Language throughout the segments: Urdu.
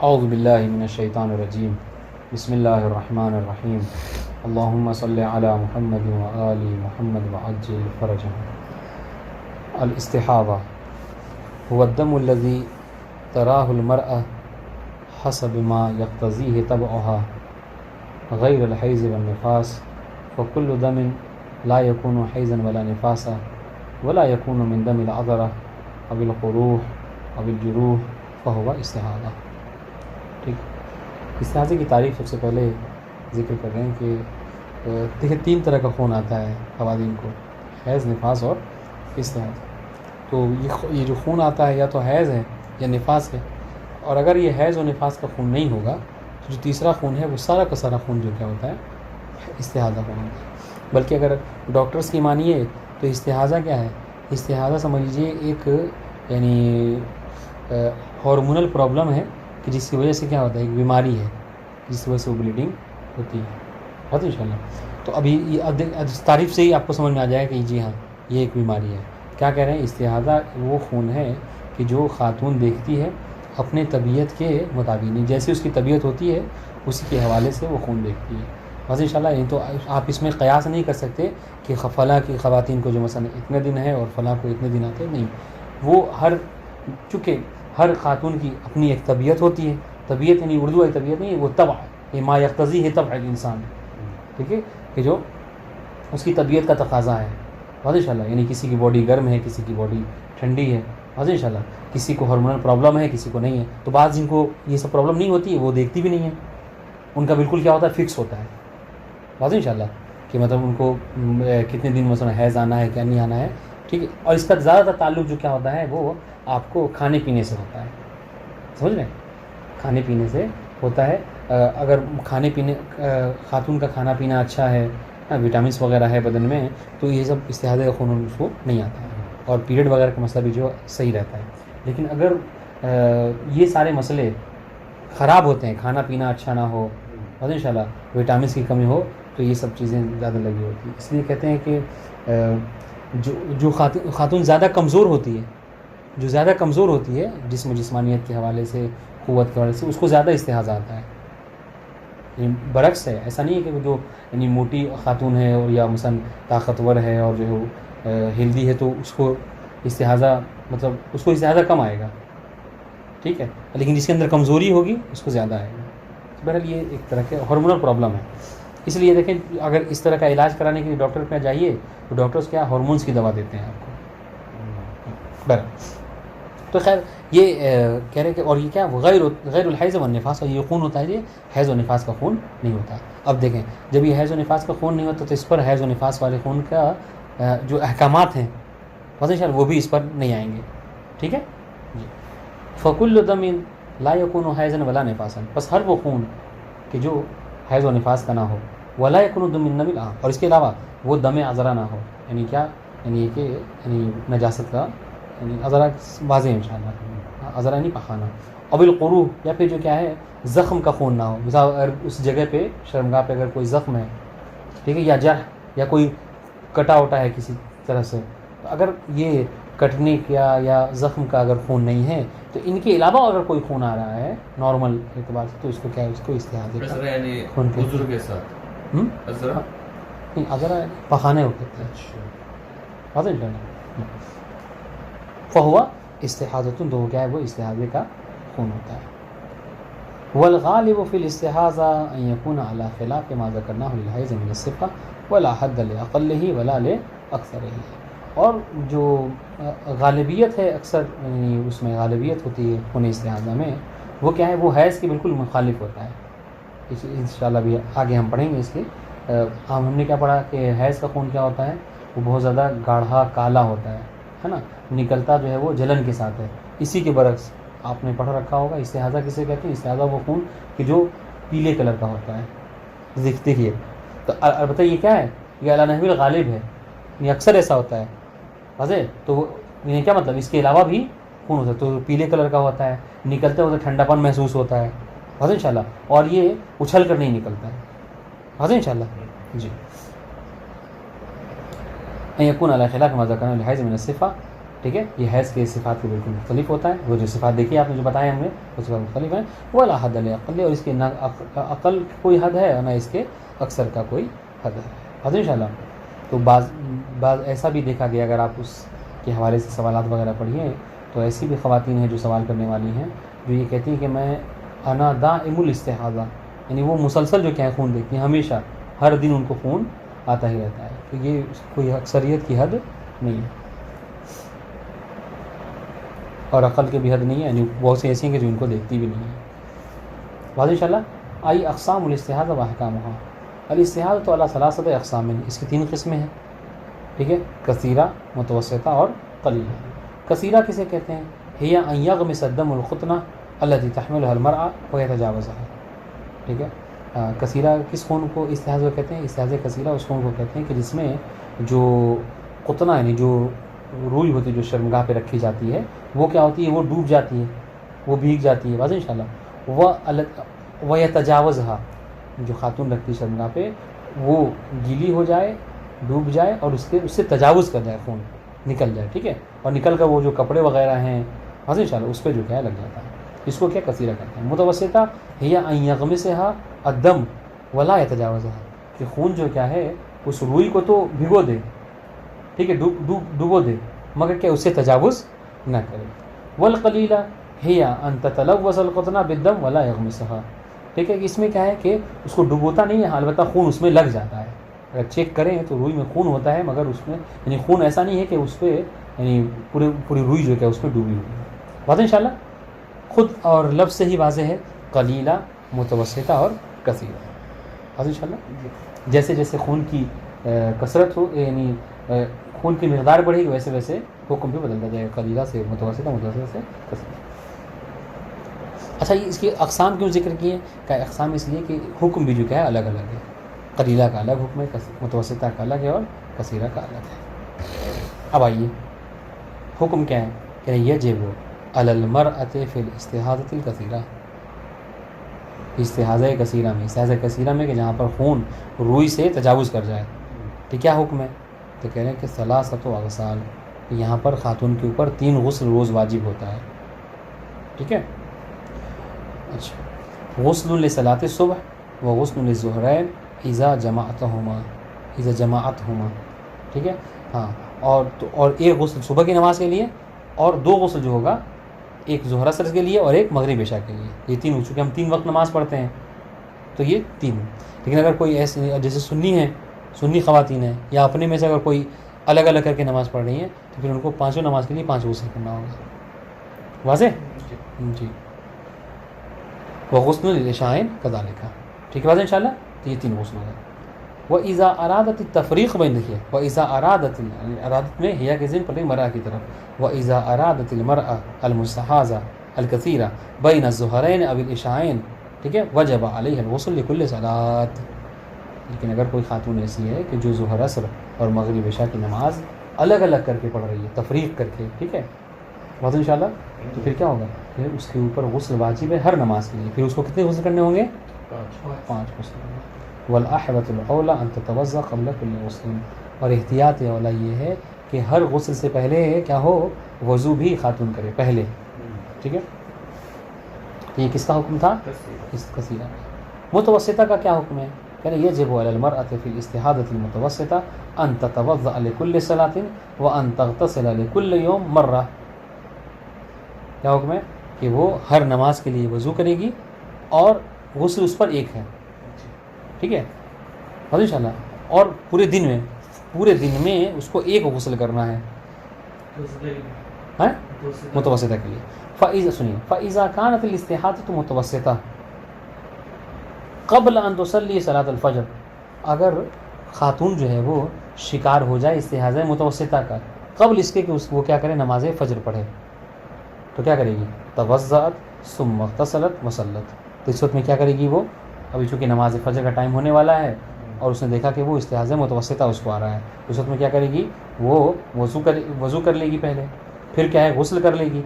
اعوذ باللہ من الشیطان الرجیم بسم اللہ الرحمن الرحیم اللہم صلی علی محمد وآل محمد وعجل فرجهم۔ الاستحاضہ هو الدم الذي تراه المرأة حسب ما يقتضيه طبعها غير الحيض والنفاس، فكل دم لا يكون حيضا ولا نفاسا ولا يكون من دم العذرة أو القروح أو الجروح فهو استحاضہ۔ ٹھیک، استحاضہ کی تعریف سب سے پہلے ذکر کر رہے ہیں کہ دیکھیں 3 طرح کا خون آتا ہے خواتین کو، حیض، نفاس اور استحاضہ۔ تو یہ جو خون آتا ہے یا تو حیض ہے یا نفاس ہے، اور اگر یہ حیض و نفاس کا خون نہیں ہوگا تو جو تیسرا خون ہے وہ سارا کا سارا خون جو کیا ہوتا ہے، استحاضہ خون ہوتا ہے۔ بلکہ اگر ڈاکٹرز کی مانیے تو استحاضہ کیا ہے؟ استحاضہ سمجھ لیجیے ایک یعنی ہارمونل پرابلم ہے کہ جس کی وجہ سے کیا ہوتا ہے، ایک بیماری ہے جس کی وجہ سے وہ بلیڈنگ ہوتی ہے۔ بہت انشاءاللہ تو ابھی تعریف سے ہی آپ کو سمجھ میں آ جائے کہ جی ہاں یہ ایک بیماری ہے۔ کیا کہہ رہے ہیں؟ استحاضہ وہ خون ہے کہ جو خاتون دیکھتی ہے اپنے طبیعت کے مطابق، نہیں جیسے اس کی طبیعت ہوتی ہے اسی کے حوالے سے وہ خون دیکھتی ہے۔ بس انشاءاللہ یہ تو آپ اس میں قیاس نہیں کر سکتے کہ فلاں کی خواتین کو جو مثلا اتنے دن ہے اور فلاں کو اتنے دن آتے ہیں، نہیں، وہ چونکہ ہر خاتون کی اپنی ایک طبیعت ہوتی ہے، طبیعت یعنی اردو والی طبیعت نہیں، وہ طبع ہے، ما یقتضی ہے طبع الانسان، ٹھیک ہے، کہ جو اس کی طبیعت کا تقاضا ہے۔ بس انشاءاللہ یعنی کسی کی باڈی گرم ہے، کسی کی باڈی ٹھنڈی ہے، بس انشاءاللہ کسی کو ہارمونل پرابلم ہے، کسی کو نہیں ہے۔ تو بعض جن کو یہ سب پرابلم نہیں ہوتی ہے وہ دیکھتی بھی نہیں ہے، ان کا بالکل کیا ہوتا ہے، فکس ہوتا ہے، بس انشاءاللہ کہ مطلب ان کو کتنے دن مثلا حیض آنا ہے کیا نہیں آنا ہے، ٹھیک ہے۔ اور اس کا زیادہ تر تعلق جو کیا ہوتا ہے وہ آپ کو کھانے پینے سے ہوتا ہے، سمجھ رہے ہیں، کھانے پینے سے ہوتا ہے۔ اگر کھانے پینے خاتون کا کھانا پینا اچھا ہے، وٹامنس وغیرہ ہے بدن میں، تو یہ سب استحاضہ کا خون اس کو نہیں آتا ہے، اور پیریڈ وغیرہ کا مسئلہ بھی جو صحیح رہتا ہے۔ لیکن اگر یہ سارے مسئلے خراب ہوتے ہیں، کھانا پینا اچھا نہ ہو اور انشاءاللہ وٹامنس کی کمی ہو، تو یہ سب چیزیں زیادہ لگی ہوتی ہیں۔ اس لیے کہتے ہیں کہ جو خاتون زیادہ کمزور ہوتی ہے، جو زیادہ کمزور ہوتی ہے جسمانیت کے حوالے سے، قوت کے حوالے سے، اس کو زیادہ استحاضہ آتا ہے۔ یعنی برعکس ہے، ایسا نہیں ہے کہ وہ جو یعنی موٹی خاتون ہے اور یا مثلا طاقتور ہے اور جو ہے ہیلدی ہے تو اس کو استحاضہ مطلب اس کو استحاضہ کم آئے گا، ٹھیک ہے، لیکن جس کے اندر کمزوری ہوگی اس کو زیادہ آئے گا۔ بہرحال یہ ایک طرح کے ہارمونل پرابلم ہے۔ اس لیے دیکھیں اگر اس طرح کا علاج کرانے کے لیے ڈاکٹر پہ جائیے تو ڈاکٹرز کیا ہارمونس کی دوا دیتے ہیں آپ کو۔ بہرحال تو خیر یہ کہہ رہے کہ اور یہ کیا غیر الحیض والنفاس، اور یہ خون ہوتا ہے یہ حیض و نفاس کا خون نہیں ہوتا۔ اب دیکھیں جب یہ حیض و نفاس کا خون نہیں ہوتا تو اس پر حیض و نفاس والے خون کا جو احکامات ہیں ویسے وہ بھی اس پر نہیں آئیں گے، ٹھیک ہے جی۔ فکل دم لا یکون حیضا ولا نفاسا، بس ہر وہ خون کہ جو حیض و نفاس کا نہ ہو، ولا یکون دم النبی، اور اس کے علاوہ وہ دم عذرا نہ ہو، یعنی کیا، یعنی کہ یعنی نجاست کا، یعنی عذرا واضح ہے انشاءاللہ، عذرا نہیں پخانا، اب القروح، یا پھر جو کیا ہے زخم کا خون نہ ہو، مثلا اگر اس جگہ پہ شرمگاہ پہ اگر کوئی زخم ہے، ٹھیک ہے، یا جرح یا کوئی کٹا وٹا ہے کسی طرح سے، تو اگر یہ کٹنے کا یا زخم کا اگر خون نہیں ہے تو ان کے علاوہ اگر کوئی خون آ رہا ہے نارمل اعتبار سے تو اس کو کیا ہے، اس کو استحاضہ کا خون کے عذر کے ساتھ عذرا نہیں، عذرا پخانے ہوتے ہیں، واضح انشاءاللہ۔ فہوا استحاضۃ، تو کیا ہے وہ استحاضے کا خون ہوتا ہے۔ والغالب فی الاستحاضہ ان یکون علی خلاف ما ذکرناہ للحیض من الصفہ ولا حد لاقلہ ولا لاکثرہ، اور جو غالبیت ہے اکثر یعنی اس میں غالبیت ہوتی ہے خون استحاضہ میں، وہ کیا ہے، وہ حیض کے بالکل مخالف ہوتا ہے۔ انشاءاللہ بھی آگے ہم پڑھیں گے اس کے۔ ہم نے کیا پڑھا کہ حیض کا خون کیا ہوتا ہے، وہ بہت زیادہ گاڑھا کالا ہوتا ہے نا، نکلتا جو ہے وہ جلن کے ساتھ ہے۔ اسی کے برعکس آپ نے پڑھ رکھا ہوگا استحاضہ کسے کہتے ہیں، استحاضہ وہ خون کہ جو پیلے کلر کا ہوتا ہے۔ دیکھیے تو البتہ یہ کیا ہے، یہ علی نحو الغالب ہے، یہ اکثر ایسا ہوتا ہے، واضح۔ تو وہ یہ کیا مطلب، اس کے علاوہ بھی خون ہوتا ہے تو پیلے کلر کا ہوتا ہے، نکلتے ہوتے ٹھنڈا پن محسوس ہوتا ہے، واضح انشاءاللہ، اور یہ اچھل کر نہیں نکلتا ہے، واضح انشاءاللہ جی۔ ان یکون علی خلاف ما ذکرنا للحیض من الصفہ ٹھیک ہے. یہ حیض کے صفات کے بالکل مختلف ہوتا ہے. وہ جو صفات دیکھی آپ نے جو بتائے ہم نے وہ صفات مختلف ہیں. ولا حد لعقل، اور اس کے نہ عقل کی کوئی حد ہے اور نہ اس کے اکثر کا کوئی حد ہے. حد ان شاء اللہ. تو بعض ایسا بھی دیکھا گیا، اگر آپ اس کے حوالے سے سوالات وغیرہ پڑھیے تو ایسی بھی خواتین ہیں جو سوال کرنے والی ہیں جو یہ کہتی ہیں کہ میں انا دائم الاستحاضہ، یعنی وہ مسلسل جو کیا ہے خون دیکھتی ہیں، ہمیشہ ہر دن ان کو خون آتا ہی رہتا ہے. تو یہ کوئی اکثریت کی حد نہیں ہے اور عقل کے بھی حد نہیں ہے، یعنی بہت سی ایسی ہیں کہ جو ان کو دیکھتی بھی نہیں ہے. بعد ان شاء اللہ آئی اقسام الاستحاضہ و احکامھا. الاستحاضہ تو اللہ ثلاثۃ اقسام ہیں، اس کی 3 قسمیں ہیں. ٹھیک ہے، کثیرہ، متوسطہ اور قلیلہ. کثیرہ کسے کہتے ہیں؟ ہی ان یغمس الدم القطنہ التي تحملها المرأة ويتجاوزها. ٹھیک ہے، کثیرہ کس خون کو استحاضہ کہتے ہیں؟ استحاضہ کثیرہ اس خون کو کہتے ہیں کہ جس میں جو قطنہ یعنی جو روئی ہوتی ہے جو شرمگاہ پہ رکھی جاتی ہے وہ کیا ہوتی ہے؟ وہ ڈوب جاتی ہے، وہ بھیگ جاتی ہے. واضح ان شاء اللہ. ويتجاوزها، جو خاتون رکھتی ہے شرمگاہ پہ وہ گیلی ہو جائے، ڈوب جائے اور اس سے تجاوز کر جائے، خون نکل جائے. ٹھیک ہے، اور نکل کر وہ جو کپڑے وغیرہ ہیں واضح ان شاء اللہ اس پہ جو کیا ہے لگ جاتا ہے. اس کو کیا کثیرہ کہتے ہیں. متوسطہ ہی ان یغمسها الدم ولا يتجاوزها، کہ خون جو کیا ہے اس روئی کو تو بھگو دے، ٹھیک ہے، ڈبو دے، مگر کہ اس سے تجاوز نہ کرے. والقلیلہ ہی ان تتلوث القطنہ بالدم ولا یغمسها. ٹھیک ہے، اس میں کیا ہے کہ اس کو ڈبوتا نہیں ہے، البتہ خون اس میں لگ جاتا ہے. اگر چیک کریں تو روئی میں خون ہوتا ہے، مگر اس میں یعنی خون ایسا نہیں ہے کہ اس پہ یعنی پوری روئی جو ہے اس پہ ڈوبی ہوئی ہے. بات ان شاء اللہ خود اور لفظ سے ہی واضح ہے، قلیلہ، متوسطہ اور کثیرہ. بات ان شاء اللہ جیسے جیسے خون کی کثرت ہو یعنی خون کی مقدار بڑھے گی ویسے ویسے حکم بھی بدلتا جائے گا، قلیلہ سے متوسطہ، متوسطہ سے کثیرہ. اچھا، یہ اس کی اقسام کیوں ذکر کیے؟ کہ اقسام اس لیے کہ حکم بھی جو کیا ہے الگ الگ ہے. قلیلہ کا الگ حکم ہے، متوسطہ کا الگ ہے اور کثیرہ کا الگ ہے. اب آئیے حکم کیا ہے کہ یجب علی المرأۃ فی الاستحاضۃ الکثیرہ. استحاضہ کثیرہ میں، استحاضہ کثیرہ میں کہ جہاں پر خون روئی سے تجاوز کر جائے تو کیا حکم ہے؟ تو کہہ رہے ہیں کہ ثلاثۃ اغسال، یہاں پر خاتون کے اوپر 3 غسل روز واجب ہوتا ہے. ٹھیک ہے. اچھا، غسل لصلاۃ الصبح و غسل للظہرین اذا جماعتہما. ٹھیک ہے، ہاں، اور ایک غسل صبح کی نماز کے لیے اور 2 غسل جو ہوگا، ایک ظہر اثر کے لیے اور ایک مغرب عشاء کے لیے. یہ 3 چونکہ ہم 3 وقت نماز پڑھتے ہیں تو یہ 3. لیکن اگر کوئی ایسے جیسے سنی خواتین ہیں یا اپنے میں سے اگر کوئی الگ الگ کر کے نماز پڑھ رہی ہیں تو پھر ان کو 5 نماز کے لیے 5 غسل کرنا ہوگا. واضح؟ جی. وغسل للعشاء كذلك. ٹھیک ہے واضح ان شاء اللہ. تو یہ 3 غسل ہوگا. وإذا أرادت التفریق بین دیکھیے، وإذا أرادت ارادت میں ہیا کے ذہن پڑے مرأہ کی طرف، وإذا أرادت المرأة المستحاضة الكثيرة بين الظهرين أو العشاءين، ٹھیک ہے، وجب عليها الغسل لكل صلاة. لیکن اگر کوئی خاتون ایسی ہے کہ جو ظہر عصر اور مغرب عشاء کی نماز الگ الگ کر کے پڑھ رہی ہے، تفریق کر کے، ٹھیک ہے بات ان شاء اللہ، تو پھر کیا ہوگا؟ پھر اس کے اوپر غسل واجب ہے ہر نماز کے لیے. پھر اس کو کتنے غسل کرنے ہوں گے؟ 5 غسل. والاحوط الاولی ان تتوضا قبل كل غسل، اور احتیاط اولا یہ ہے کہ ہر غسل سے پہلے کیا ہو؟ وضو بھی خاتون کرے پہلے. ٹھیک ہے، یہ کس کا حکم تھا؟ اس کثیرہ. متوسطہ کا کیا حکم ہے؟ یعنی یجب علی المرأة فی الاستحاضة المتوسطة ان تتوضا لكل صلاة وان تغتسل لكل يوم مرة. کیا حکم ہے؟ کہ وہ ہر نماز کے لیے وضو کرے گی اور غسل اس پر ایک ہے. ٹھیک ہے ان شاء اللہ، اور پورے دن میں اس کو ایک غسل کرنا ہے متوسطہ کے لیے. فإذا كانت الاستحاضة متوسطة قبل ان تصلي صلاة الفجر، اگر خاتون جو ہے وہ شکار ہو جائے استحاضہ متوسطہ کا قبل اس کے کہ وہ کیا کرے؟ نماز فجر پڑھے، تو کیا کرے گی؟ توضأت ثم اغتسلت وصلت. تو اس وقت میں کیا کرے گی؟ وہ ابھی چونکہ نماز فجر کا ٹائم ہونے والا ہے اور اس نے دیکھا کہ وہ استحاضہ متوسطہ اس کو آ رہا ہے، اس وقت میں کیا کرے گی؟ وہ وضو کر لے گی پہلے، پھر کیا ہے؟ غسل کر لے گی،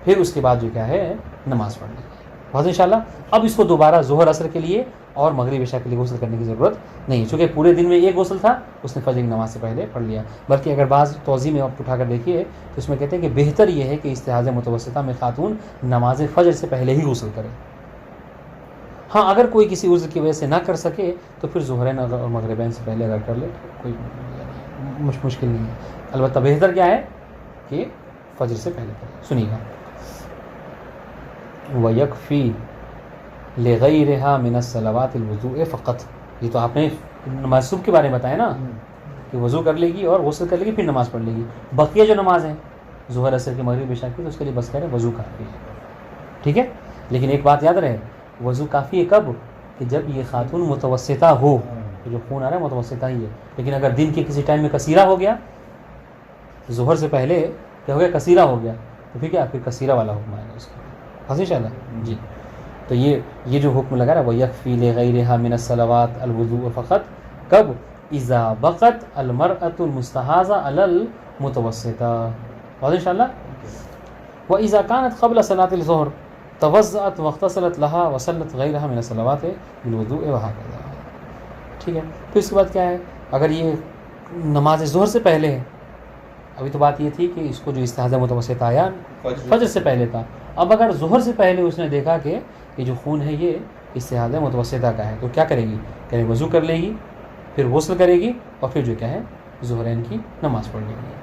پھر اس کے بعد جو کیا ہے نماز پڑھ لے گی. واضح انشاءاللہ. اب اس کو دوبارہ ظہر عصر کے لیے اور مغرب عشاء کے لیے غسل کرنے کی ضرورت نہیں ہے، چونکہ پورے دن میں ایک غسل تھا، اس نے فجر کی نماز سے پہلے پڑھ لیا. بلکہ اگر بعض توضیح میں آپ اٹھا کر دیکھیے تو اس میں کہتے ہیں کہ بہتر یہ ہے کہ استحاضہ متوسطہ میں خاتون نماز فجر سے پہلے ہی غسل کرے. ہاں اگر کوئی کسی عذر کی وجہ سے نہ کر سکے تو پھر ظہرین اور مغربین سے پہلے اگر کر لے تو کوئی مشکل نہیں ہے. البتہ بہتر کیا ہے کہ فجر سے پہلے کرے. سنیے گا. وَيَكْفِي لِغَيْرِهَا مِنَ الصَّلَوَاتِ الْوُضُوءِ فقط. یہ تو آپ نے نماز صبح کے بارے میں بتایا نا کہ وضو کر لے گی اور غسل کر لے گی پھر نماز پڑھ لے گی. بقیہ جو نماز ہیں ظہر عصر کی مغرب عشاء کی تو اس کے لیے بس کریں وضو کافی ہے. ٹھیک ہے. لیکن ایک بات یاد رہے وضو کافی ہے کب؟ کہ جب یہ خاتون متوسطہ ہو. جو خون آ رہا ہے متوسطہ ہی ہے. لیکن اگر دن کے کسی ٹائم میں کثیرہ ہو گیا ظہر سے پہلے کیا ہو گیا کثیرہ ہو گیا تو پھر کیا پھر کثیرہ والا حکم آئے گا اس کا. حاضر انشاءاللہ جی. تو یہ جو حکم لگا رہا ہے وہ یکفی لغیرها من الصلوات الوضوء فقط کب؟ اذا بقت المرأة المستحاضة على المتوسطة. واضح انشاءاللہ. واذا كانت قبل صلاة الظهر توضأت واغتسلت لها وصلت غيرها من الصلوات بالوضوء وهكذا. ٹھیک ہے. پھر اس کے بعد کیا ہے اگر یہ نماز ظہر سے پہلے ہے. ابھی تو بات یہ تھی کہ اس کو جو استحاضہ متوسطہ آیا فجر سے پہلے تھا. اب اگر ظہر سے پہلے اس نے دیکھا کہ یہ جو خون ہے یہ استحاضہ متوسطہ کا ہے تو کیا کرے گی؟ کہ وضو کر لے گی پھر غسل کرے گی اور پھر جو کیا ہے ظہرین کی نماز پڑھ لے گی.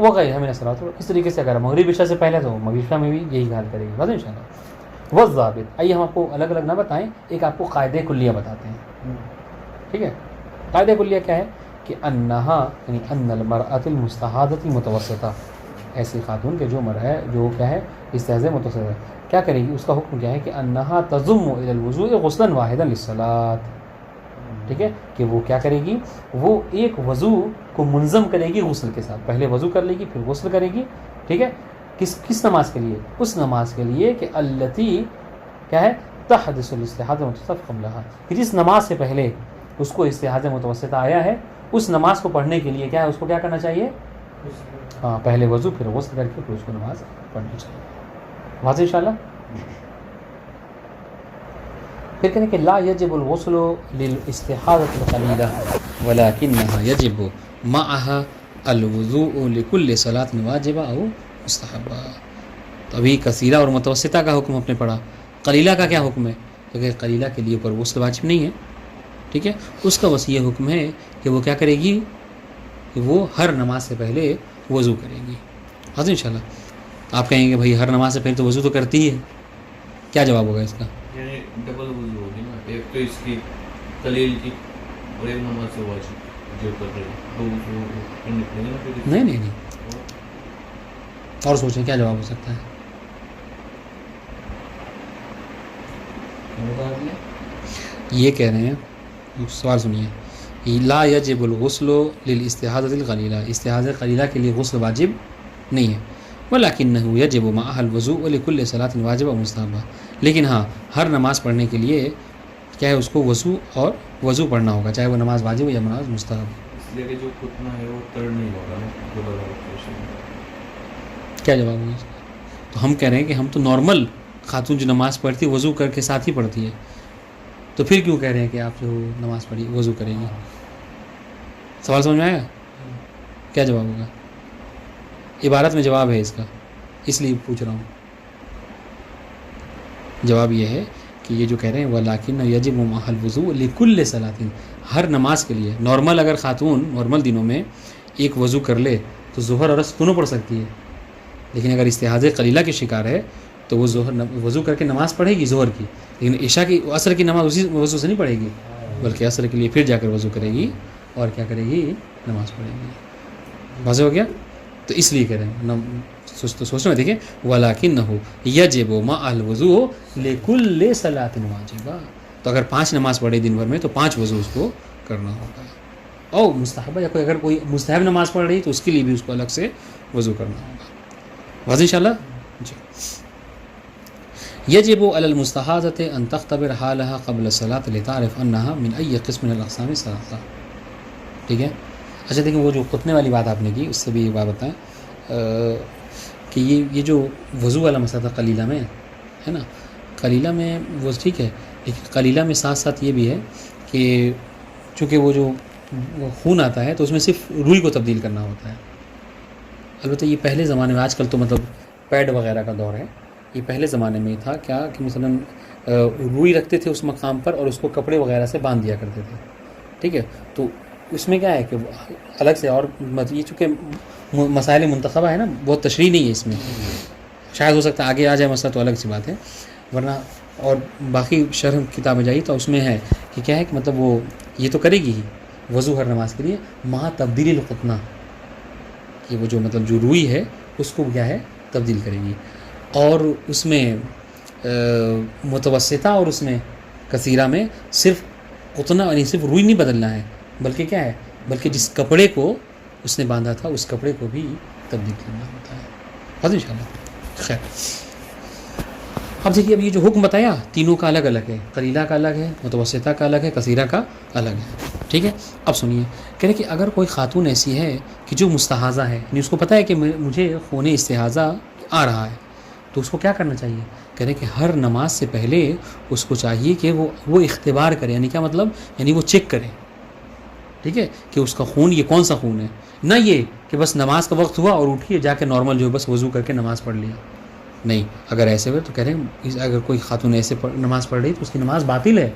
وہ غیر ہمیں نصرات. اس طریقے سے اگر مغرب عشاء سے پہلے تو مغرب عشاء میں بھی یہی حال کرے گی. بس ان شاء اللہ. وہ ضابط. آئیے ہم آپ کو الگ الگ نہ بتائیں ایک آپ کو قاعدے کلیہ بتاتے ہیں. ٹھیک ہے. قاعدہ کلیہ کیا ہے کہ انہا یعنی ان المرأۃ المستحاضۃ متوسطہ ایسی خاتون کے جو مر ہے جو کیا ہے استحاضہ متوسطہ کیا کرے گی اس کا حکم کیا ہے کہ انہا تضم الی الوضوء غسلا واحدا للصلاۃ. ٹھیک ہے کہ وہ کیا کرے گی وہ ایک وضو کو منظم کرے گی غسل کے ساتھ. پہلے وضو کر لے گی پھر غسل کرے گی. ٹھیک ہے. کس نماز کے لیے؟ اس نماز کے لیے کہ التی کیا ہے تحدث الاستحاضہ متوسطہ قبلها کہ جس نماز سے پہلے اس کو استحاضہ متوسطہ آیا ہے اس نماز کو پڑھنے کے لیے کیا ہے اس کو کیا کرنا چاہیے؟ ہاں پہلے وضو پھر غسل کر کے پھر اس کو نماز پڑھنی چاہیے. واضح انشاءاللہ. پھر کہنے کہ لا یجب الغسل للاستحاضة القلیلہ ولکنها یجب معها الوضوء لكل صلاة واجبہ او مستحبہ. تو ابھی کثیرہ اور متوسطہ کا حکم اپنے پڑھا. قلیلہ کا کیا حکم ہے؟ کیونکہ قلیلہ کے لیے اوپر غسل واجب نہیں ہے. ٹھیک ہے. اس کا بس یہ حکم ہے کہ وہ کیا کرے گی کہ وہ ہر نماز سے پہلے وضو کرے گی. حاضر انشاءاللہ. آپ کہیں گے بھائی ہر نماز سے پہلے تو وضو تو کرتی ہے. کیا جواب ہوگا اس کا؟ یعنی ڈبل وضو ہوگی نا. ایک تو اس کی قلیل کی اور ایک نماز سے واجب جو کر رہی ہے دو وضو کرنے پڑیں گے نا. نہیں اور سوچیں کیا جواب ہو سکتا ہے. یہ کہہ رہے ہیں سوال سنیے لا یجب الغسل للاستحاضة القلیلہ استحاضہ قلیلہ کے لیے غسل واجب نہیں ہے. ولکنہ یجب معها الوضوء لكل صلاة واجبہ مستحبہ. لیکن ہاں ہر نماز پڑھنے کے لیے کیا ہے اس کو وضو اور وضو پڑھنا ہوگا چاہے وہ نماز واجب ہو یا نماز مستحب. اس لیے کہ جو فتنہ ہے وہ تر نہیں ہوگا. کیا جواب ہوگا اس کا؟ تو ہم کہہ رہے ہیں کہ ہم تو نارمل خاتون جو نماز پڑھتی ہے وضو کر کے ساتھ ہی پڑھتی ہے تو پھر کیوں کہہ رہے ہیں کہ آپ جو نماز پڑھی وضو کریں گے. سوال سمجھ میں آیا؟ کیا جواب ہوگا؟ عبارت میں جواب ہے اس کا اس لیے پوچھ رہا ہوں. جواب یہ ہے کہ یہ جو کہہ رہے ہیں وَلَٰكِنَّ يَجِبُ مَعَ الْوُضُوءِ لِكُلِّ صَلَاةٍ ہر نماز کے لیے نارمل اگر خاتون نارمل دنوں میں ایک وضو کر لے تو ظہر اور عصر دونوں پڑھ سکتی ہے. لیکن اگر استحاضہ قلیلہ کی شکار ہے تو وہ وضو کر کے نماز پڑھے گی ظہر کی لیکن عشاء کی عصر کی نماز اسی وضو سے نہیں پڑھے گی بلکہ عصر کے لیے پھر جا کر وضو کرے گی اور کیا کرے گی نماز پڑھے گی. واضح ہو گیا؟ تو اس لیے کہہ رہے ہیں سوچنا دیکھیں وَلَٰكِنَّهُ يَجِبُ مَعَ الْوُضُوءِ لِكُلِّ صَلَاةٍ واجبہ. تو اگر 5 نماز پڑھے دن بھر میں تو 5 وضو اس کو کرنا ہوگا. اور مستحبہ یا اگر کوئی مستحب نماز پڑھ رہی تو اس کے لیے بھی اس کو الگ سے وضو کرنا ہوگا. واضح انشاءاللہ جی. یجب علی المستحاضۃ ان تختبر حالها قبل الصلاۃ لتعرف انها من ای قسم من الاقسام الثلاثہ. ٹھیک ہے. اچھا دیکھیں وہ جو ختنے والی بات آپ نے کی اس سے بھی ایک بات بتائیں کہ یہ جو وضو والا مسئلہ تھا قلیلہ میں ہے نا قلیلہ میں وہ ٹھیک ہے، لیکن قلیلہ میں ساتھ ساتھ یہ بھی ہے کہ چونکہ وہ جو خون آتا ہے تو اس میں صرف روئی کو تبدیل کرنا ہوتا ہے. البتہ یہ پہلے زمانے میں، آج کل تو مطلب پیڈ وغیرہ کا دور ہے، یہ پہلے زمانے میں تھا کیا کہ مثلا روئی رکھتے تھے اس مقام پر اور اس کو کپڑے وغیرہ سے باندھ دیا کرتے تھے. ٹھیک ہے، تو اس میں کیا ہے کہ الگ سے، اور یہ چونکہ مسائل منتخبہ ہے نا، بہت تشریح نہیں ہے اس میں، شاید ہو سکتا ہے آگے آ جائے مسئلہ تو الگ سی بات ہے، ورنہ اور باقی شرح کتابیں جائیے تو اس میں ہے کہ کیا ہے کہ مطلب وہ یہ تو کرے گی ہی وضو ہر نماز کے لیے، ماں تبدیل القطنہ، کہ وہ جو مطلب جو روئی ہے اس کو کیا ہے تبدیل کرے گی. اور اس میں متوسطہ اور اس میں کثیرہ میں صرف قطنہ یعنی صرف روئی نہیں بدلنا ہے، بلکہ کیا ہے، بلکہ جس کپڑے کو اس نے باندھا تھا اس کپڑے کو بھی تبدیل کرنا ہوتا ہے. بس ان شاء اللہ خیر. اب دیکھیے، اب یہ جو حکم بتایا تینوں کا الگ الگ ہے، قلیلہ کا الگ ہے، متوسطہ کا الگ ہے، کثیرہ کا الگ ہے. ٹھیک ہے، اب سنیے، کہہ رہے کہ اگر کوئی خاتون ایسی ہے کہ جو مستحاضہ ہے، یعنی اس کو پتہ ہے کہ مجھے خون استحاضہ آ رہا ہے، تو اس کو کیا کرنا چاہیے؟ کہہ رہے کہ ہر نماز سے پہلے اس کو چاہیے کہ وہ اختبار کرے. یعنی کیا مطلب؟ یعنی وہ چیک کرے، ٹھیک ہے، کہ اس کا خون یہ کون سا خون ہے. نہ یہ کہ بس نماز کا وقت ہوا اور اٹھیے جا کے نارمل جو ہے بس وضو کر کے نماز پڑھ لیا. نہیں، اگر ایسے ہوئے تو کہہ رہے ہیں اگر کوئی خاتون ایسے نماز پڑھ رہی تو اس کی نماز باطل ہے.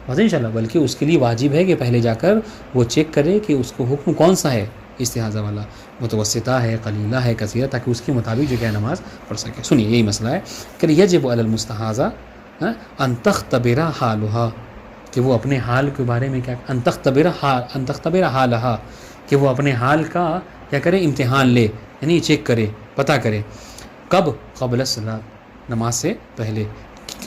بس انشاءاللہ، بلکہ اس کے لیے واجب ہے کہ پہلے جا کر وہ چیک کرے کہ اس کو حکم کون سا ہے، استحاضہ والا، متوسطہ ہے، قلیلہ ہے، کثیرہ، تاکہ اس کے مطابق جو کہ نماز پڑھ سکے. سنیے، یہی مسئلہ ہے کہ یجب علی المستحاضہ ان تختبر حالها، کہ وہ اپنے حال کے بارے میں کیا، ان تختبر حالها، کہ وہ اپنے حال کا کیا کرے، امتحان لے، یعنی چیک کرے، پتہ کرے. کب؟ قبل الصلاۃ، نماز سے پہلے.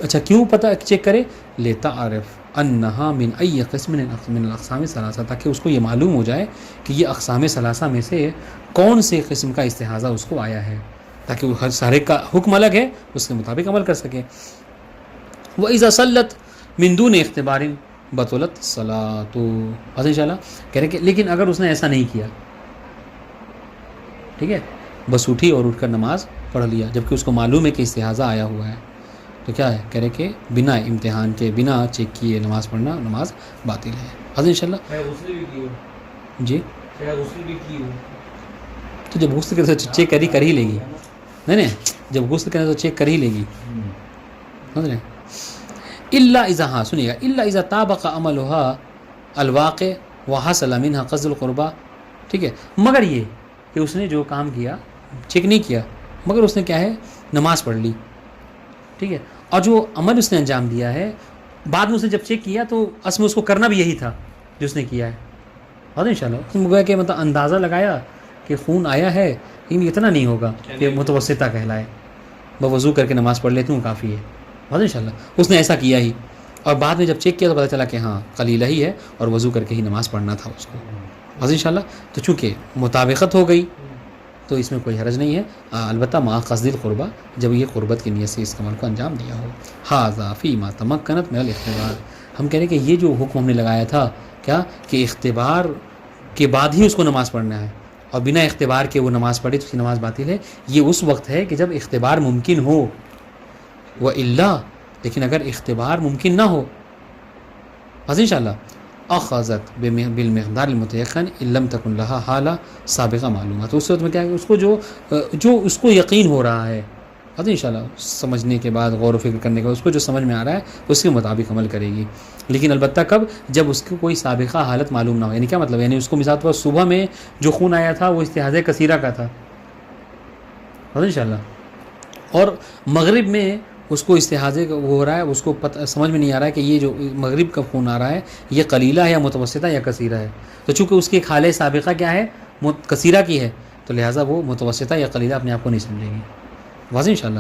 اچھا، کیوں پتہ چیک کرے؟ لتعرف انہا من ای قسم من الاقسام ثلاثہ، تاکہ اس کو یہ معلوم ہو جائے کہ یہ اقسام ثلاثہ میں سے کون سے قسم کا استحاضہ اس کو آیا ہے، تاکہ وہ ہر سارے کا حکم الگ ہے، اس کے مطابق عمل کر سکے. وَإِذَا صَلَّتْ مِن دُونِ اختبار بطلت صلاۃ. ان شاء اللہ کہہ رہے کہ لیکن اگر اس نے ایسا نہیں کیا، ٹھیک ہے، بس اٹھی اور اٹھ کر نماز پڑھ لیا جبکہ اس کو معلوم ہے کہ استحاضہ آیا ہوا ہے، تو کیا ہے، کہہ رہے کہ بنا امتحان کے، بنا چیک کیے نماز پڑھنا، نماز باطل ہے. حضرت انشاءاللہ جی، تو جب غسل کرے تو چیک کر ہی لے گی. نہیں، جب غسل کرے تو چیک کر ہی لے گی. سمجھ رہے؟ الا اذا، ہاں سنیے گا، الا اذا طابق عملها الواقع وحصل منها قصد القربہ. ٹھیک ہے، مگر یہ کہ اس نے جو کام کیا، چیک نہیں کیا، مگر اس نے کیا ہے، نماز پڑھ لی. ٹھیک ہے، اور جو عمل اس نے انجام دیا ہے بعد میں اس نے جب چیک کیا تو اصل میں اس کو کرنا بھی یہی تھا جو اس نے کیا ہے. اور انشاءاللہ اس میں گویا کہ مطلب اندازہ لگایا کہ خون آیا ہے، لیکن اتنا نہیں ہوگا کہ متوسطہ کہلائے، وضو کر کے نماز پڑھ لیتے ہوں کافی ہے. اور انشاءاللہ اس نے ایسا کیا ہی، اور بعد میں جب چیک کیا تو پتہ چلا کہ ہاں قلیلہ ہی ہے اور وضو کر کے ہی نماز پڑھنا تھا اس کو. اور انشاءاللہ تو چونکہ مطابقت ہو گئی تو اس میں کوئی حرج نہیں ہے، البتہ مع قصد القربہ، جب یہ قربت کی نیت سے اس عمل کو انجام دیا ہو. ھذا فیما تمکنت من الاختبار. ہم کہہ رہے کہ یہ جو حکم ہم نے لگایا تھا کیا، کہ اختبار کے بعد ہی اس کو نماز پڑھنا ہے، اور بنا اختبار کے وہ نماز پڑھی تو اس کی نماز باطل ہے. یہ اس وقت ہے کہ جب اختبار ممکن ہو، وَإِلَّا، لیکن اگر اختبار ممکن نہ ہو، بس انشاءاللہ اخذت بالمقدار المتيقن ان لم تكن لها حالہ سابقہ معلومات. اس وقت میں کیا ہے، اس کو جو اس کو یقین ہو رہا ہے، بس انشاءاللہ سمجھنے کے بعد، غور و فکر کرنے کے بعد اس کو جو سمجھ میں آ رہا ہے اس کے مطابق عمل کرے گی. لیکن البتہ کب؟ جب اس کو کوئی سابقہ حالت معلوم نہ ہو. یعنی کیا مطلب؟ یعنی اس کو مثال طور پر صبح میں جو خون آیا تھا وہ استحاضہ کثیرہ کا تھا، بس انشاءاللہ، اور مغرب میں اس کو استحاضے کا وہ ہو رہا ہے، اس کو سمجھ میں نہیں آ رہا ہے کہ یہ جو مغرب کا خون آ رہا ہے یہ قلیلہ ہے یا متوسطہ یا کثیرہ ہے. تو چونکہ اس کی حالہ سابقہ کیا ہے، کثیرہ کی ہے، تو لہٰذا وہ متوسطہ یا قلیلہ اپنے آپ کو نہیں سمجھے گی. واضح انشاءاللہ.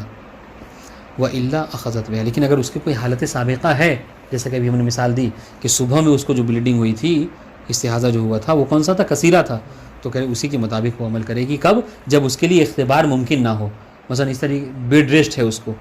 وَإِلَّا أَخَذَتْ بِهَا، لیکن اگر اس کی کوئی حالت سابقہ ہے، جیسا کہ ابھی ہم نے مثال دی کہ صبح میں اس کو جو بلیڈنگ ہوئی تھی، استحاضہ جو ہوا تھا وہ کون سا تھا، کثیرہ تھا، تو کہ اسی کے مطابق وہ عمل کرے گی. کب؟ جب اس کے لیے اختبار ممکن نہ ہو. مثلا اس طرح بیڈ ریسٹ ہے، اس کو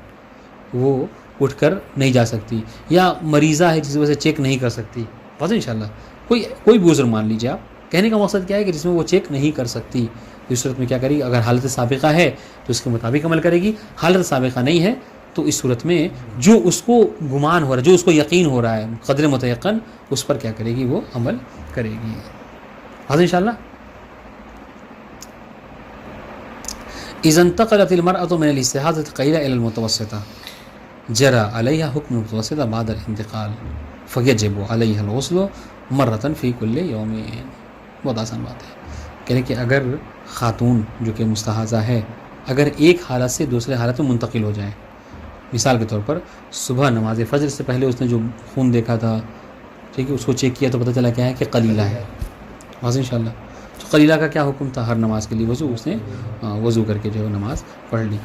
وہ اٹھ کر نہیں جا سکتی، یا مریضہ ہے جس وجہ سے چیک نہیں کر سکتی. واضح انشاءاللہ. کوئی بھی عذر مان لیجیے آپ. کہنے کا مقصد کیا ہے کہ جس میں وہ چیک نہیں کر سکتی، اس صورت میں کیا کرے گی، اگر حالت سابقہ ہے تو اس کے مطابق عمل کرے گی، حالت سابقہ نہیں ہے تو اس صورت میں جو اس کو گمان ہو رہا ہے، جو اس کو یقین ہو رہا ہے قدر متیقن، اس پر کیا کرے گی؟ وہ عمل کرے گی. حاضر انشاءاللہ. اذا انتقلت المرأة من الاستحاضة قليلا الى المتوسطة جرى عليها حكم المتوسطة بعد الانتقال فيجب عليها الغسل مرة في كل يوم. بہت آسان بات ہے. کہنے کہ اگر خاتون جو کہ مستحاضہ ہے اگر ایک حالت سے دوسرے حالت میں منتقل ہو جائے، مثال کے طور پر صبح نماز فجر سے پہلے اس نے جو خون دیکھا تھا، ٹھیک ہے، اس کو چیک کیا تو پتہ چلا کیا ہے کہ قلیلہ ہے. واضح انشاءاللہ. تو قلیلہ کا کیا حکم تھا؟ ہر نماز کے لیے وضو، اس نے وضو کر کے جو ہے نماز پڑھ لی.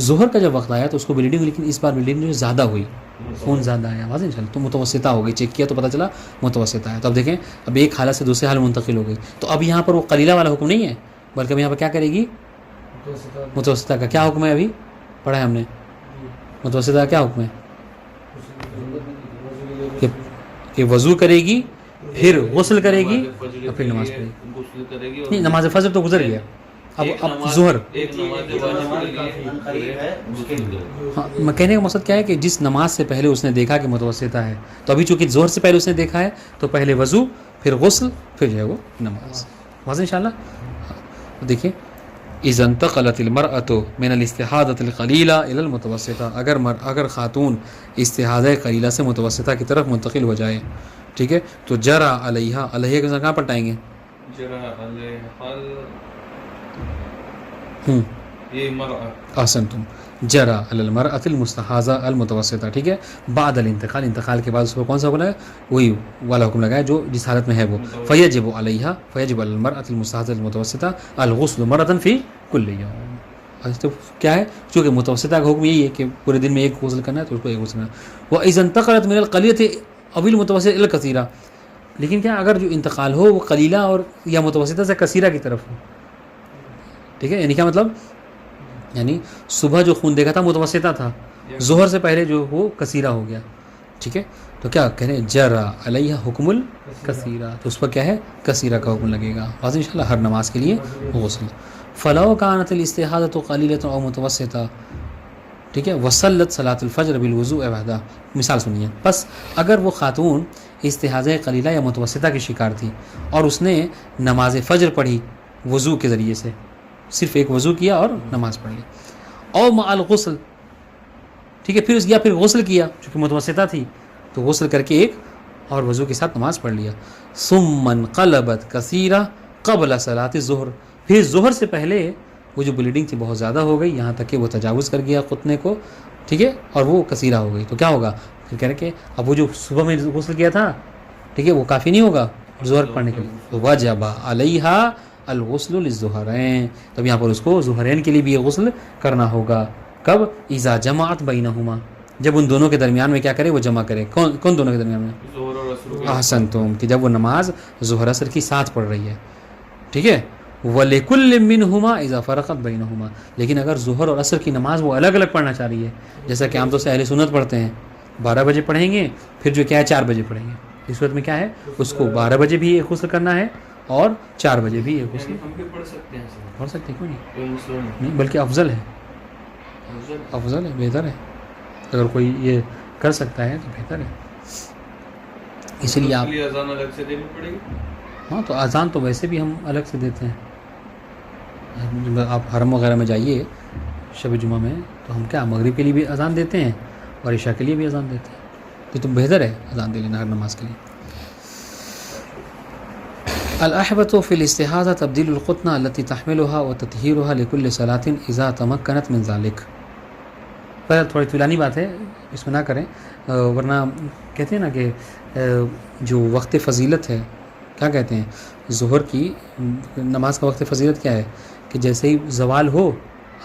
ظہر کا جب وقت آیا تو اس کو بلیڈنگ، لیکن اس بار بلیڈنگ جو زیادہ ہوئی، خون زیادہ آیا. واضح انشاءاللہ. تو متوسطہ ہو گئی، چیک کیا تو پتہ چلا متوسطہ ہے. تو اب دیکھیں اب ایک حالت سے دوسرے حال منتقل ہو گئی، تو اب یہاں پر وہ قلیلہ والا حکم نہیں ہے، بلکہ اب یہاں پر کیا کرے گی؟ متوسطہ کا کیا حکم ہے؟ ابھی پڑھا ہے ہم نے. متوسطہ کا کیا حکم ہے؟ کہ وضو کرے گی، پھر غسل کرے گی اور پھر نماز پڑھے گی. نہیں، نماز فجر تو گزر گیا، اب ظہر. ہاں، میں کہنے کا مقصد کیا ہے کہ جس نماز سے پہلے اس نے دیکھا کہ متوسطہ ہے، تو ابھی چونکہ ظہر سے پہلے اس نے دیکھا ہے تو پہلے وضو، پھر غسل، پھر جو ہے وہ نماز. واضح انشاءاللہ. دیکھیں اذا انتقلت المرأة من الاستحاضة القلیلہ الى المتوسطہ، اگر خاتون استحاضہ قلیلہ سے متوسطہ کی طرف منتقل ہو جائے، ٹھیک ہے، تو جرا علیہا، علیہ کے کہاں پلٹائیں گے؟ یہ مرأة. احسنتم. جرا علی المرأة المستحاضہ المتوسطہ، ٹھیک ہے، بعد الانتقال، انتقال کے بعد اس پر کون سا حکم لگا؟ وہی والا حکم لگا ہے جو جس حالت میں ہے وہ. فیجب علیہا، فیجب علی المرأة المستحاضہ المتوسطہ الغسل مرة فی کل یوم. تو کیا ہے؟ چونکہ متوسطہ کا حکم یہی ہے کہ پورے دن میں ایک غسل کرنا ہے تو اس کو ایک غسل کرنا ہے. وَإِذَا انتقلت من القلیلۃ او المتوسطہ الی الکثیرہ، لیکن کیا اگر جو انتقال ہو وہ قلیلہ اور یا متوسطہ سے کثیرہ کی طرف ہو، ٹھیک ہے، یعنی کیا مطلب؟ یعنی صبح جو خون دیکھا تھا متوسطہ تھا، ظہر سے پہلے جو وہ کثیرہ ہو گیا، ٹھیک ہے، تو کیا کہہ رہے ہیں؟ جرا علیہ حکم الکثیرہ، تو اس پر کیا ہے؟ کثیرہ کا حکم لگے گا. واضح انشاءاللہ. ہر نماز کے لیے غسل. فلو کانت الاستحاضۃ قلیلۃ او متوسطہ، ٹھیک ہے، وصلت صلاۃ الفجر بالوضوء وحدہ. مثال سنیے. پس اگر وہ خاتون استحاضہ قلیلہ یا متوسطہ کی شکار تھی اور اس نے نماز فجر پڑھی وضو کے ذریعے سے، صرف ایک وضو کیا اور نماز پڑھ لی، او مع الغسل، ٹھیک ہے، پھر غسل کیا چونکہ متوسطہ تھی تو غسل کر کے ایک اور وضو کے ساتھ نماز پڑھ لیا. ثم انقلبت کثیرہ قبل صلاۃ الظہر، پھر ظہر سے پہلے وہ جو بلیڈنگ تھی بہت زیادہ ہو گئی، یہاں تک کہ وہ تجاوز کر گیا قطنے کو، ٹھیک ہے، اور وہ کثیرہ ہو گئی. تو کیا ہوگا؟ پھر کہہ رہے کہ اب وہ جو صبح میں غسل کیا تھا، ٹھیک ہے، وہ کافی نہیں ہوگا ظہر پڑھنے کے لیے. تو وجب علیہا الغسل للظہرین، تب یہاں پر اس کو ظہرین کے لیے بھی یہ غسل کرنا ہوگا. کب؟ اذا جمعت بینہما، جب ان دونوں کے درمیان میں کیا کرے؟ وہ جمع کرے. کون دونوں کے درمیان میں؟ احسنتم، کہ جب وہ نماز ظہر اثر کی ساتھ پڑھ رہی ہے، ٹھیک ہے. وَلِكُلٍّ مِّنْهُمَا إِذَا فَرَقَتْ بَيْنَهُمَا، لیکن اگر ظہر اور عصر کی نماز وہ الگ الگ پڑھنا چاہ رہی ہے، جیسا کہ عام طور سے اہل سنت پڑھتے ہیں، 12 بجے پڑھیں گے، پھر جو کیا ہے 4 بجے پڑھیں گے، اس صورت میں کیا ہے؟ اس کو 12 بجے بھی ایک غسل کرنا ہے اور 4 بجے بھی ایک غسل. ہم بھی پڑھ سکتے ہیں، پڑھ سکتے ہیں، کیوں نہیں؟ کوئی مسئلہ نہیں، بلکہ افضل ہے، افضل ہے، بہتر ہے. اگر کوئی یہ کر سکتا ہے تو بہتر ہے. اسی لیے آپ اذان الگ سے دینی پڑے گی. ہاں، تو اذان تو ویسے بھی ہم الگ سے دیتے ہیں. آپ حرم وغیرہ میں جائیے شب جمعہ میں تو ہم کیا مغرب کے لیے بھی اذان دیتے ہیں اور عشاء کے لیے بھی اذان دیتے ہیں. تو بہتر ہے اذان دے لینا ہر نماز کے لیے. الاحبۃ فی الاستحاضہ تبدیل القطنہ التی تحملها وتطہیرها لكل صلاۃ اذا تمکنت من ذلک. پہلے تھوڑی طولانی بات ہے، اس میں نہ کریں، ورنہ کہتے ہیں نا کہ جو وقت فضیلت ہے، کیا کہتے ہیں، ظہر کی نماز کا وقت فضیلت کیا ہے کہ جیسے ہی زوال ہو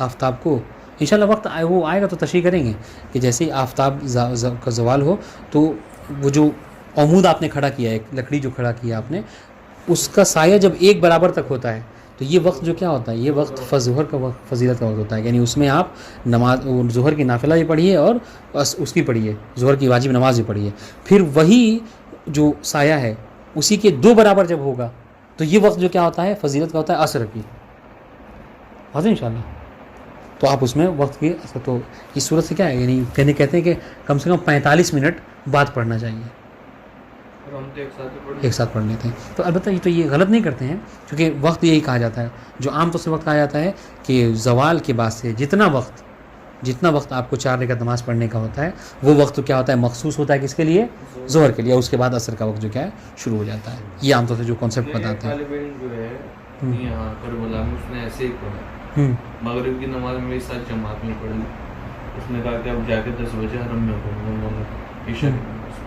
آفتاب کو، انشاءاللہ وقت وہ آئے گا تو تشریح کریں گے کہ جیسے ہی آفتاب کا زوال ہو تو وہ جو عمود آپ نے کھڑا کیا ہے، ایک لکڑی جو کھڑا کیا آپ نے، اس کا سایہ جب ایک برابر تک ہوتا ہے تو یہ وقت جو کیا ہوتا ہے، یہ وقت ظہر کا وقت فضیلت کا وقت ہوتا ہے. یعنی اس میں آپ نماز ظہر کی نافلہ بھی پڑھیے اور اس کی پڑھیے، ظہر کی واجب نماز بھی پڑھیے. پھر وہی جو سایہ ہے اسی کے 2 برابر جب ہوگا تو یہ وقت جو کیا ہوتا ہے، فضیلت کا ہوتا ہے عصر کی. واضح انشاءاللہ. تو آپ اس میں وقت کی تو اس صورت سے کیا ہے یعنی کہتے ہیں کہ کم سے کم 45 منٹ بعد پڑھنا چاہیے، اور ہم تو ایک ساتھ پڑھ لیتے ہیں. تو البتہ یہ غلط نہیں کرتے ہیں، کیونکہ وقت یہی کہا جاتا ہے، جو عام طور سے وقت کہا جاتا ہے کہ زوال کے بعد سے جتنا وقت آپ کو 4 رکعت نماز پڑھنے کا ہوتا ہے وہ وقت کیا ہوتا ہے، مخصوص ہوتا ہے کس کے لیے، ظہر کے لیے. اس کے بعد عصر کا وقت جو کیا ہے شروع ہو جاتا ہے. یہ عام طور سے جو کانسیپٹ بتاتے ہیں. طالب علم جو ہے یہاں کربلا میں اس نے ایسے ہی پڑھا، مغرب کی نماز میری ساتھ جماعت میں پڑھ لی. اس نے کہا کہ اب جا کے 10 بجے حرم میں پڑھوں گا عشاء کی نماز.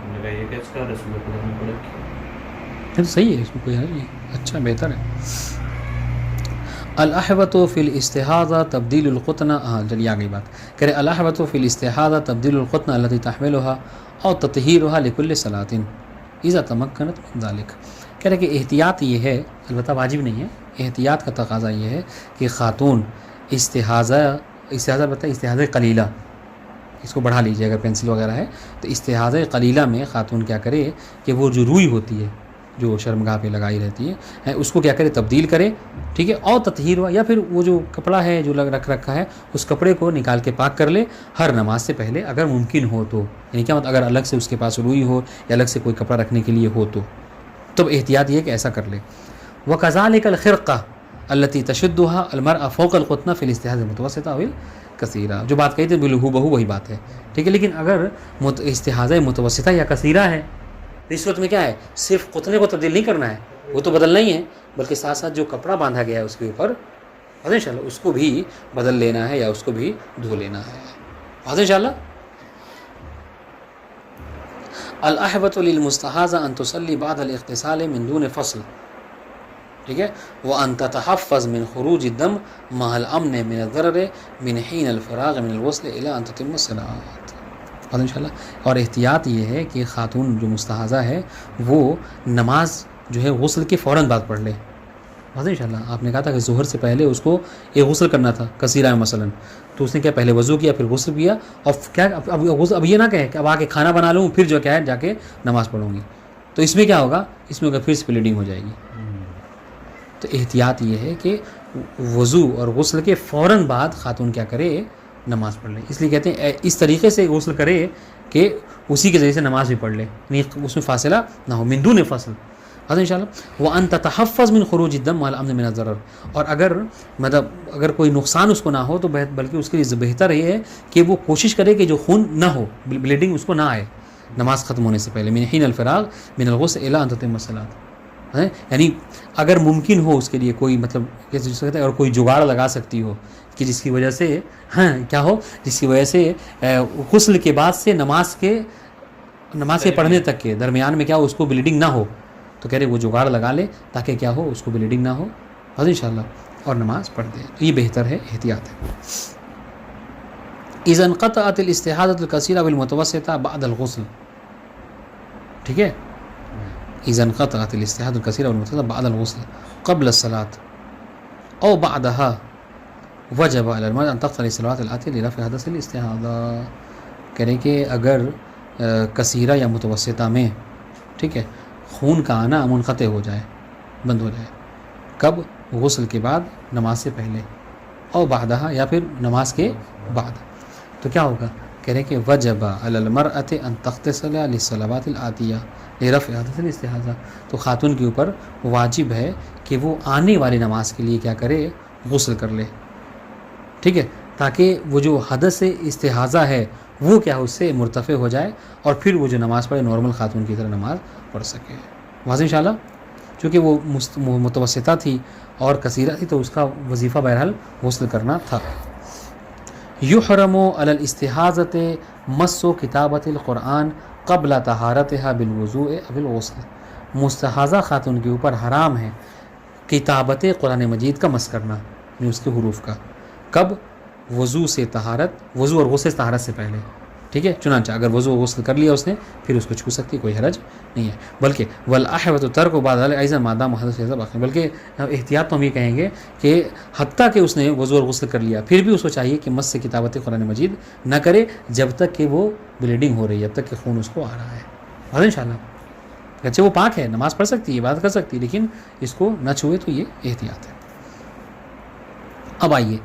ہم نے کہا یہ کہ اس کا رسول اللہ نے پڑھا. صحیح ہے، اس میں کوئی حرج نہیں، اچھا بہتر ہے. الاحوۃ فی الاستحاضہ تبدیل القطنہ، چلیے آگئی بات کرے. الاحوۃ فی الاستحاضہ تبدیل القطنہ التي تحملها او تطہیرها لكل صلاۃ اذا تمکنت من ذلك. کہہ رہے کہ احتیاط یہ ہے، البتہ واجب نہیں ہے، احتیاط کا تقاضا یہ ہے کہ خاتون استحاضہ قلیلہ، اس کو بڑھا لیجیے اگر پینسل وغیرہ ہے تو استحاضہ قلیلہ میں خاتون کیا کرے کہ وہ جو روئی ہوتی ہے جو شرمگاہ پہ لگائی رہتی ہے اس کو کیا کرے، تبدیل کرے. ٹھیک ہے، اور تطہیر ہوا یا پھر وہ جو کپڑا ہے جو رکھ رکھا ہے اس کپڑے کو نکال کے پاک کر لے ہر نماز سے پہلے اگر ممکن ہو تو. یعنی کیا مطلب اگر الگ سے اس کے پاس روئی ہو یا الگ سے کوئی کپڑا رکھنے کے لیے ہو تو احتیاط یہ کہ ایسا کر لے. وَكَذَلِكَ الْخِرْقَةُ الَّتِي تَشُدُّهَا الْمَرْأَةُ فَوْقَ الْقُطْنَةِ فِي الْإِسْتِحَاضَةِ الْمُتَوَسِّطَةِ أَوِ الْكَثِيرَةِ. جو بات کہی تھی بالہو بہو وہی بات ہے. ٹھیک ہے، لیکن اگر استحاضہ متوسطہ یا کثیرہ ہے تو اس وقت میں کیا ہے، صرف قطنے کو تبدیل نہیں کرنا ہے، وہ تو بدلنا ہی ہے، بلکہ ساتھ ساتھ جو کپڑا باندھا گیا ہے اس کے اوپر انشاءاللہ اس کو بھی بدل لینا ہے یا اس کو بھی دھو لینا ہے. انشاءاللہ. الاحوۃ للمستحاضہ ان تصلی بعد الاغتسال من دون فصل. ٹھیک ہے، وان تتحفظ من خروج الدم مع الامن من الضرر من حين الفراغ من الغسل الى ان تتم الصلاۃ. انشاءاللہ. اور احتیاط یہ ہے کہ خاتون جو مستحاضہ ہے وہ نماز جو ہے غسل کے فوراً بعد پڑھ لے. انشاءاللہ. آپ نے کہا تھا کہ ظہر سے پہلے اس کو ایک غسل کرنا تھا کثیرہ مثلا، تو اس نے کیا پہلے وضو کیا پھر غسل کیا، اور کیا اب یہ نہ کہے کہ اب آ کے کھانا بنا لوں پھر جو کیا ہے جا کے نماز پڑھوں گی، تو اس میں کیا ہوگا، اس میں پھر سے بلیڈنگ ہو جائے گی. تو احتیاط یہ ہے کہ وضو اور غسل کے فوراً بعد خاتون کیا کرے، نماز پڑھ لے. اس لیے کہتے ہیں اس طریقے سے غسل کرے کہ اسی کے ذریعے سے نماز بھی پڑھ لے، اس میں فاصلہ نہ ہو، من دون فصل. انشاءاللہ. وان تتحفظ من خروج الدم مع الامن من الضرر. اور اگر کوئی نقصان اس کو نہ ہو تو بلکہ اس کے لیے بہتر یہ ہے کہ وہ کوشش کرے کہ جو خون نہ ہو، بلیڈنگ اس کو نہ آئے نماز ختم ہونے سے پہلے. من حين الفراغ من الغسل الى ان تتم الصلاۃ. یعنی اگر ممکن ہو اس کے لیے کوئی کیسے کہتے ہیں، اور کوئی جگاڑ لگا سکتی ہو کہ جس کی وجہ سے کیا ہو، جس کی وجہ سے غسل کے بعد سے نماز کے پڑھنے تک کے درمیان میں کیا ہو اس کو بلیڈنگ نہ ہو، تو کہہ رہے وہ جگاڑ لگا لے تاکہ کیا ہو اس کو بلیڈنگ نہ ہو، اور انشاءاللہ اور نماز پڑھ دے. تو یہ بہتر ہے، احتیاط ہے. اذا انقطعت الاستحاضة الكثيرة والمتوسطة بعد الغسل. ٹھیک ہے، اذا انقطعت الاستحاضة الكثيرة والمتوسطة بعد الغسل قبل الصلاة او بعدها وجب على المرأة ان تقتضي الصلوات الآتية لرفع حدث الاستحاضة. کہہ رہے کہ اگر کثیرہ یا متوسطہ میں ٹھیک ہے خون کا آنا منقطع ہو جائے، بند ہو جائے، کب، غسل کے بعد، نماز سے پہلے، اور بعدها یا پھر نماز کے بعد، تو کیا ہوگا، کہہ رہے کہ وجب علی المرأة ان تغتسل للصلوات الآتیہ لرفع حدث الاستحاضہ. تو خاتون کے اوپر واجب ہے کہ وہ آنے والی نماز کے لیے کیا کرے، غسل کر لے. ٹھیک ہے، تاکہ وہ جو حدث استحاضہ ہے وہ کیا اس سے مرتفع ہو جائے اور پھر وہ جو نماز پڑھے نارمل خاتون کی طرح نماز پڑھ سکے. واضح انشاءاللہ. چونکہ وہ متوسطہ تھی اور کثیرہ تھی تو اس کا وظیفہ بہرحال غسل کرنا تھا. یحرم علی الاستحاضۃ مس کتابۃ القرآن قبل طہارتها بالوضوء او الغسل. مستحاضہ خاتون کے اوپر حرام ہے کتابت قرآن مجید کا مس کرنا، یعنی اس کے حروف کا. کب، وضو سے طہارت، وضو اور غسل طہارت سے پہلے. ٹھیک ہے، چنانچہ اگر وضو و غسل کر لیا اس نے پھر اس کو چھو سکتی، کوئی حرج نہیں ہے. بلکہ والاحوۃ ترک بعد ایضا مادہ محدث باقی. بلکہ احتیاط تو ہم یہ کہیں گے کہ حتیٰ کہ اس نے وضو اور غسل کر لیا پھر بھی اس کو چاہیے کہ مس سے کتابت قرآن مجید نہ کرے جب تک کہ وہ بلیڈنگ ہو رہی ہے، جب تک کہ خون اس کو آ رہا ہے. اور انشاءاللہ اگرچہ وہ پاک ہے، نماز پڑھ سکتی ہے، عبادت کر سکتی ہے، لیکن اس کو نہ چھوئے، تو یہ احتیاط ہے. اب آئیے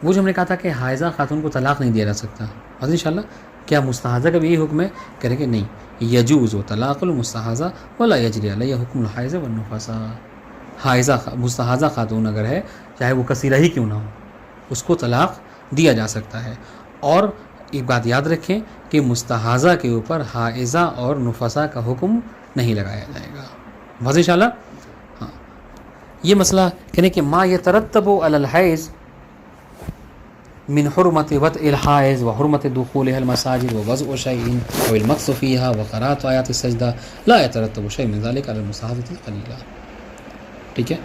وہ جو ہم نے کہا تھا کہ حائضہ خاتون کو طلاق نہیں دیا جا سکتا، اور انشاءاللہ کیا مستحاضہ کا بھی یہی حکم ہے؟ کہہ رہے کہ نہیں، یجوز و طلاق المستحاضہ ولا یجری علیہ حکم الحائض والنفساء، حائضہ مستحاضہ خاتون اگر ہے چاہے وہ کثیرہ ہی کیوں نہ ہو، اس کو طلاق دیا جا سکتا ہے. اور ایک بات یاد رکھیں کہ مستحاضہ کے اوپر حائضہ اور نفساء کا حکم نہیں لگایا جائے گا. واضح انشاءاللہ. ہاں یہ مسئلہ کہنے کہ ما یترتب علی الحیض من حرمت وطء الحائض و حرمت دخولها المساجد و وضع شیء او المکث فیها و قراءۃ آیات السجدہ لا یترتب شیء من ذلك علی المستحاضۃ القلیلہ. ٹھیک ہے،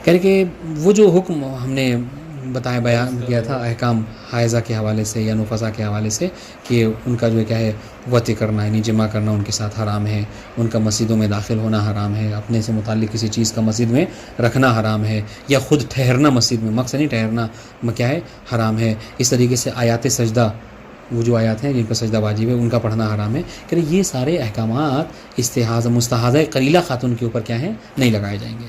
کہہ رہے کہ وہ جو حکم ہم نے بتایا بیان کیا تھا احکام حائضہ کے حوالے سے یا نفساء کے حوالے سے کہ ان کا جو کیا ہے وطء کرنا یعنی جمع کرنا ان کے ساتھ حرام ہے، ان کا مسجدوں میں داخل ہونا حرام ہے، اپنے سے متعلق کسی چیز کا مسجد میں رکھنا حرام ہے، یا خود ٹھہرنا مسجد میں، مقصد نہیں ٹھہرنا کیا ہے حرام ہے. اس طریقے سے آیات سجدہ، وہ جو آیات ہیں جن پر سجدہ واجب ہے ان کا پڑھنا حرام ہے. کہ یہ سارے احکامات مستحاضہ قلیلہ خاتون کے اوپر کیا ہیں نہیں لگائے جائیں گے.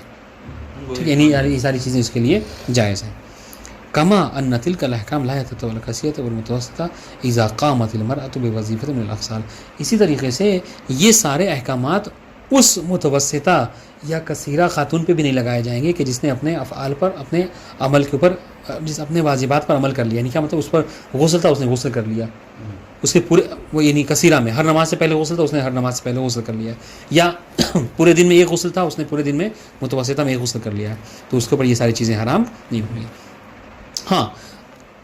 ٹھیک ہے، یعنی یہ ساری چیزیں اس کے لیے جائز ہیں. کما ان تلک الاحکام لا یتطور الکثیرۃ والمتوسطہ اذا قامت المرأة بوظیفۃ من الاغسال. اسی طریقے سے یہ سارے احکامات اس متوسطہ یا کثیرہ خاتون پہ بھی نہیں لگائے جائیں گے کہ جس نے اپنے افعال پر، اپنے عمل کے اوپر، جس اپنے واجبات پر عمل کر لیا. یعنی کیا مطلب اس پر غسل تھا اس نے غسل کر لیا، اس کے پورے وہ یعنی کثیرہ میں ہر نماز سے پہلے غسل تھا اس نے ہر نماز سے پہلے غسل کر لیا، یا پورے دن میں ایک غسل تھا اس نے پورے دن میں متوسطہ میں ایک غسل کر لیا ہے، تو اس کے اوپر یہ ساری چیزیں حرام نہیں ہوں گی. ہاں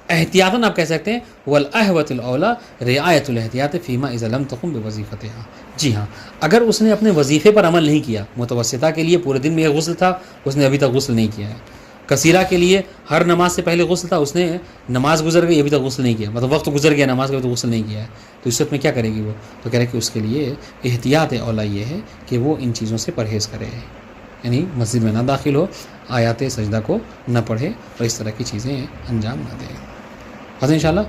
احتیاطاً آپ کہہ سکتے ہیں والاحوط الاولیٰ رعایت الاحتیاط فیما اذا لم تقم بوظیفتها. جی ہاں، اگر اس نے اپنے وظیفے پر عمل نہیں کیا، متوسطہ کے لیے پورے دن میں ایک غسل تھا اس نے ابھی تک غسل نہیں کیا ہے، کثیرہ کے لیے ہر نماز سے پہلے غسل تھا اس نے نماز گزر گئی ابھی تک غسل نہیں کیا، مطلب وقت گزر گیا نماز کا ابھی تک غسل نہیں کیا ہے، تو اس وقت میں کیا کرے گی وہ؟ تو کہہ رہے کہ اس کے لیے احتیاط اولیٰ یہ ہے کہ وہ ان چیزوں سے پرہیز کرے، یعنی مسجد میں نہ داخل ہو، آیات سجدہ کو نہ پڑھے اور اس طرح کی چیزیں انجام نہ دے. بس انشاءاللہ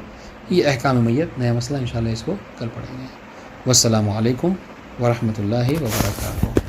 یہ احکام میت نیا مسئلہ انشاءاللہ اس کو کل پڑھیں گے. والسلام علیکم ورحمۃ اللہ وبرکاتہ.